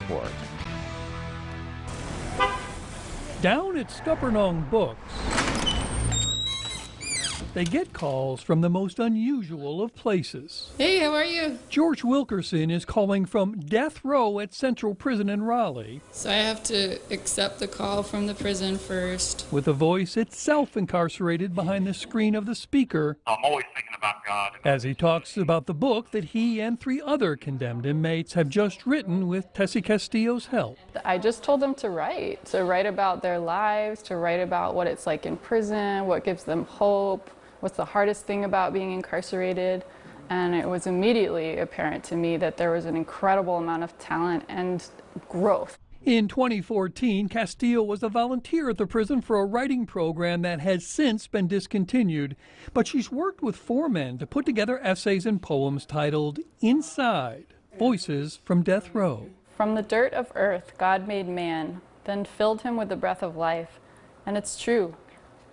report. Down at Scuppernong Books, they get calls from the most unusual of places. Hey, how are you? George Wilkerson is calling from death row at Central Prison in Raleigh. So I have to accept the call from the prison first. With a voice itself incarcerated behind the screen of the speaker. I'm always thinking about God. As he talks about the book that he and 3 other condemned inmates have just written with Tessie Castillo's help. I just told them to write about their lives, to write about what it's like in prison, what gives them hope, what's the hardest thing about being incarcerated. And it was immediately apparent to me that there was an incredible amount of talent and growth. In 2014, Castillo was a volunteer at the prison for a writing program that has since been discontinued. But she's worked with 4 men to put together essays and poems titled Inside, Voices from Death Row. From the dirt of earth, God made man, then filled him with the breath of life. And it's true.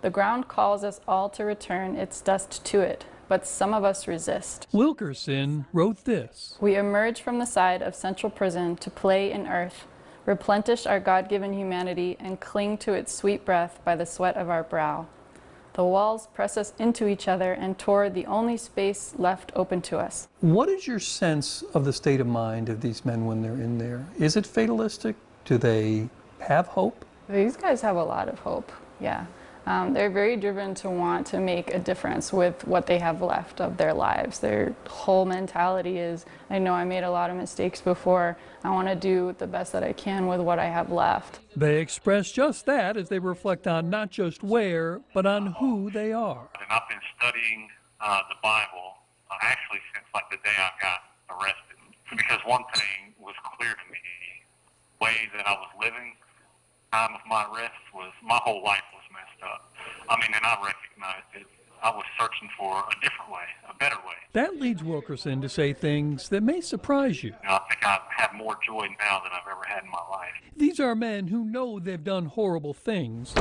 The ground calls us all to return its dust to it, but some of us resist. Wilkerson wrote this. We emerge from the side of Central Prison to play in earth, replenish our God-given humanity, and cling to its sweet breath by the sweat of our brow. The walls press us into each other and toward the only space left open to us. What is your sense of the state of mind of these men when they're in there? Is it fatalistic? Do they have hope? These guys have a lot of hope, yeah. They're very driven to want to make a difference with what they have left of their lives. Their whole mentality is, I know I made a lot of mistakes before. I want to do the best that I can with what I have left. They express just that as they reflect on not just where, but on who they are. And I've been studying the Bible actually since like the day I got arrested. Because one thing was clear to me, the way that I was living, time of my arrest was, my whole life was messed up. I mean, and I recognized it. I was searching for a different way, a better way. That leads Wilkerson to say things that may surprise you. I think I have more joy now than I've ever had in my life. These are men who know they've done horrible things.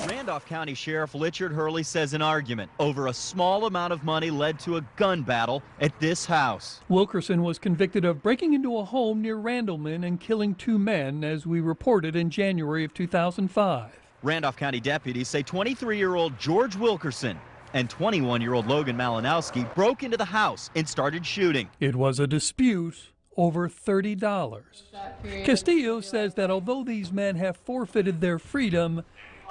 Randolph County Sheriff Richard Hurley says an argument over a small amount of money led to a gun battle at this house. Wilkerson was convicted of breaking into a home near Randleman and killing 2 men, as we reported in January of 2005. Randolph County deputies say 23-year-old George Wilkerson and 21-year-old Logan Malinowski broke into the house and started shooting. It was a dispute over $30. Castillo says that although these men have forfeited their freedom,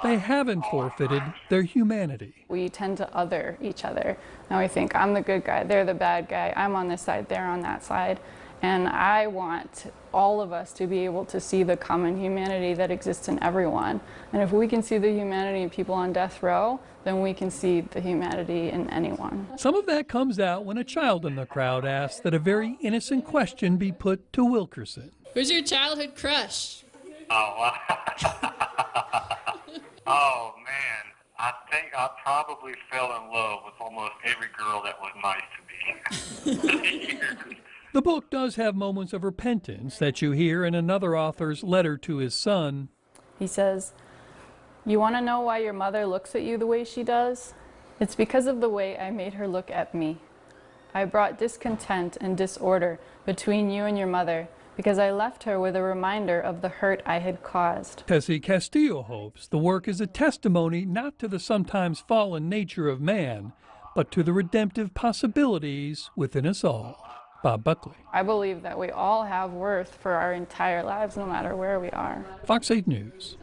they haven't forfeited their humanity. We tend to other each other. And we think, I'm the good guy, they're the bad guy, I'm on this side, they're on that side. And I want all of us to be able to see the common humanity that exists in everyone. And if we can see the humanity in people on death row, then we can see the humanity in anyone. Some of that comes out when a child in the crowd asks that a very innocent question be put to Wilkerson. Who's your childhood crush? Oh, oh man, I think I probably fell in love with almost every girl that was nice to me. The book does have moments of repentance that you hear in another author's letter to his son. He says, you want to know why your mother looks at you the way she does? It's because of the way I made her look at me. I brought discontent and disorder between you and your mother because I left her with a reminder of the hurt I had caused. Tessie Castillo hopes the work is a testimony not to the sometimes fallen nature of man, but to the redemptive possibilities within us all. Bob Buckley. I believe that we all have worth for our entire lives, no matter where we are. Fox 8 News.